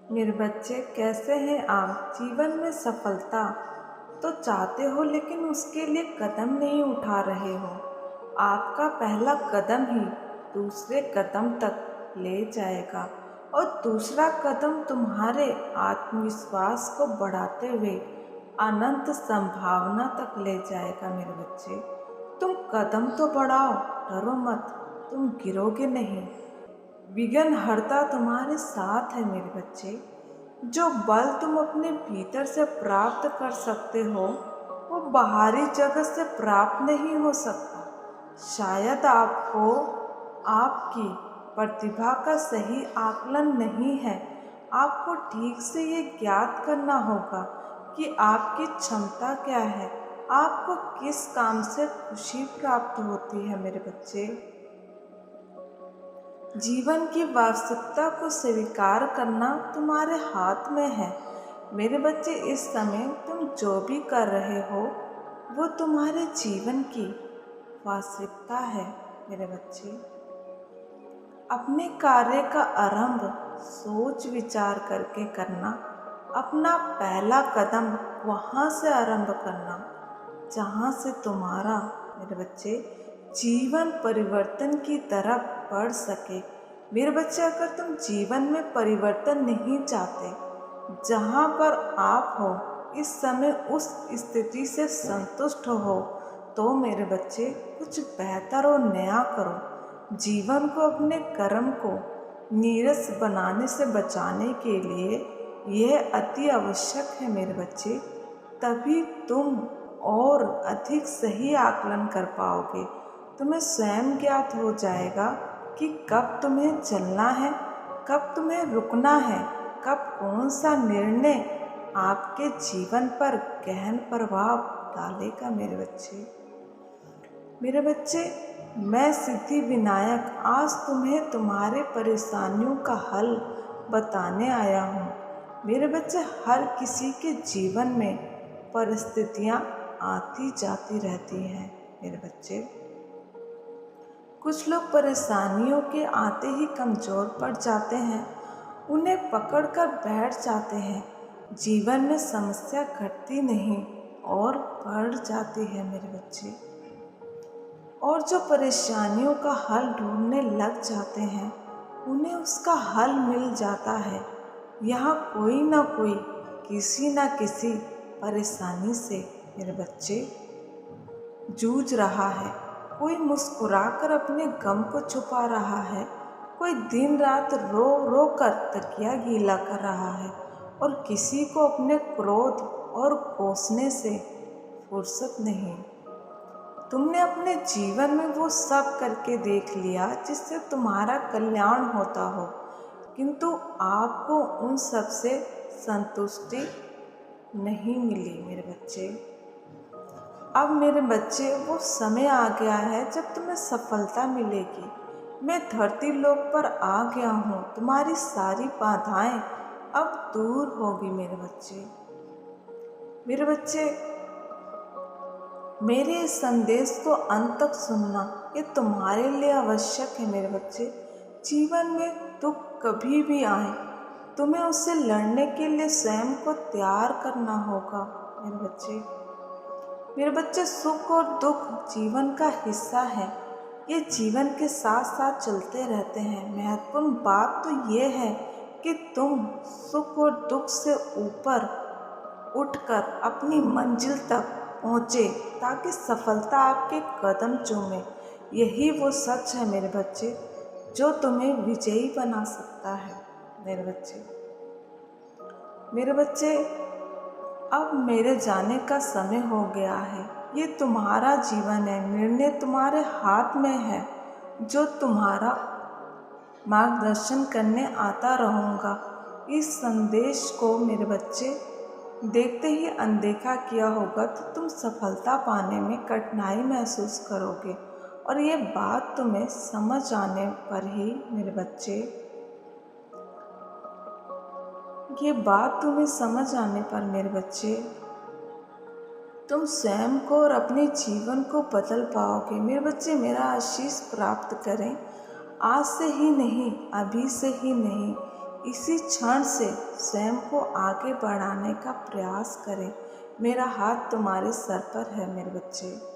मेरे बच्चे, कैसे हैं आप? जीवन में सफलता तो चाहते हो, लेकिन उसके लिए कदम नहीं उठा रहे हो। आपका पहला कदम ही दूसरे कदम तक ले जाएगा, और दूसरा कदम तुम्हारे आत्मविश्वास को बढ़ाते हुए अनंत संभावना तक ले जाएगा। मेरे बच्चे, तुम कदम तो बढ़ाओ, डरो मत, तुम गिरोगे नहीं। विघ्नहर्ता तुम्हारे साथ है मेरे बच्चे। जो बल तुम अपने भीतर से प्राप्त कर सकते हो, वो बाहरी जगत से प्राप्त नहीं हो सकता। शायद आपको आपकी प्रतिभा का सही आकलन नहीं है। आपको ठीक से ये ज्ञात करना होगा कि आपकी क्षमता क्या है, आपको किस काम से खुशी प्राप्त होती है। मेरे बच्चे, जीवन की वास्तविकता को स्वीकार करना तुम्हारे हाथ में है। मेरे बच्चे, इस समय तुम जो भी कर रहे हो वो तुम्हारे जीवन की वास्तविकता है। मेरे बच्चे, अपने कार्य का आरंभ सोच विचार करके करना। अपना पहला कदम वहाँ से आरंभ करना जहाँ से तुम्हारा, मेरे बच्चे, जीवन परिवर्तन की तरफ बढ़ सके। मेरे बच्चे, अगर तुम जीवन में परिवर्तन नहीं चाहते, जहाँ पर आप हो इस समय उस स्थिति से संतुष्ट हो, तो मेरे बच्चे कुछ बेहतर और नया करो। जीवन को, अपने कर्म को नीरस बनाने से बचाने के लिए यह अति आवश्यक है। मेरे बच्चे, तभी तुम और अधिक सही आकलन कर पाओगे। तुम्हें स्वयं ज्ञात हो जाएगा कि कब तुम्हें चलना है, कब तुम्हें रुकना है, कब कौन सा निर्णय आपके जीवन पर गहन प्रभाव डालेगा। मेरे बच्चे, मैं सिद्धि विनायक आज तुम्हें तुम्हारे परेशानियों का हल बताने आया हूँ। मेरे बच्चे, हर किसी के जीवन में परिस्थितियाँ आती जाती रहती हैं। मेरे बच्चे, कुछ लोग परेशानियों के आते ही कमज़ोर पड़ जाते हैं, उन्हें पकड़कर बैठ जाते हैं। जीवन में समस्या घटती नहीं और बढ़ जाती है। मेरे बच्चे, और जो परेशानियों का हल ढूंढने लग जाते हैं, उन्हें उसका हल मिल जाता है। यहाँ कोई ना कोई किसी न किसी परेशानी से, मेरे बच्चे, जूझ रहा है। कोई मुस्कुराकर अपने गम को छुपा रहा है, कोई दिन रात रो रो कर तकिया गीला कर रहा है, और किसी को अपने क्रोध और कोसने से फुर्सत नहीं। तुमने अपने जीवन में वो सब करके देख लिया जिससे तुम्हारा कल्याण होता हो, किंतु आपको उन सब से संतुष्टि नहीं मिली। मेरे बच्चे, अब मेरे बच्चे, वो समय आ गया है जब तुम्हें सफलता मिलेगी। मैं धरती लोक पर आ गया हूँ, तुम्हारी सारी बाधाएं अब दूर होगी। मेरे बच्चे, मेरे इस संदेश को अंत तक सुनना, ये तुम्हारे लिए आवश्यक है। मेरे बच्चे, जीवन में दुख कभी भी आए, तुम्हें उससे लड़ने के लिए स्वयं को तैयार करना होगा। मेरे बच्चे, सुख और दुख जीवन का हिस्सा है। ये जीवन के साथ साथ चलते रहते हैं। महत्वपूर्ण बात तो ये है कि तुम सुख और दुख से ऊपर उठकर अपनी मंजिल तक पहुँचे, ताकि सफलता आपके कदम चूमे। यही वो सच है मेरे बच्चे, जो तुम्हें विजयी बना सकता है। मेरे बच्चे, अब मेरे जाने का समय हो गया है। ये तुम्हारा जीवन है, निर्णय तुम्हारे हाथ में है। जो तुम्हारा मार्गदर्शन करने आता रहूँगा। इस संदेश को मेरे बच्चे देखते ही अनदेखा किया होगा तो तुम सफलता पाने में कठिनाई महसूस करोगे, और ये बात तुम्हें समझ आने पर ही, मेरे बच्चे, ये बात तुम्हें समझ आने पर, मेरे बच्चे, तुम स्वयं को और अपने जीवन को बदल पाओगे। मेरे बच्चे, मेरा आशीष प्राप्त करें। आज से ही नहीं, अभी से ही नहीं, इसी क्षण से स्वयं को आगे बढ़ाने का प्रयास करें। मेरा हाथ तुम्हारे सर पर है मेरे बच्चे।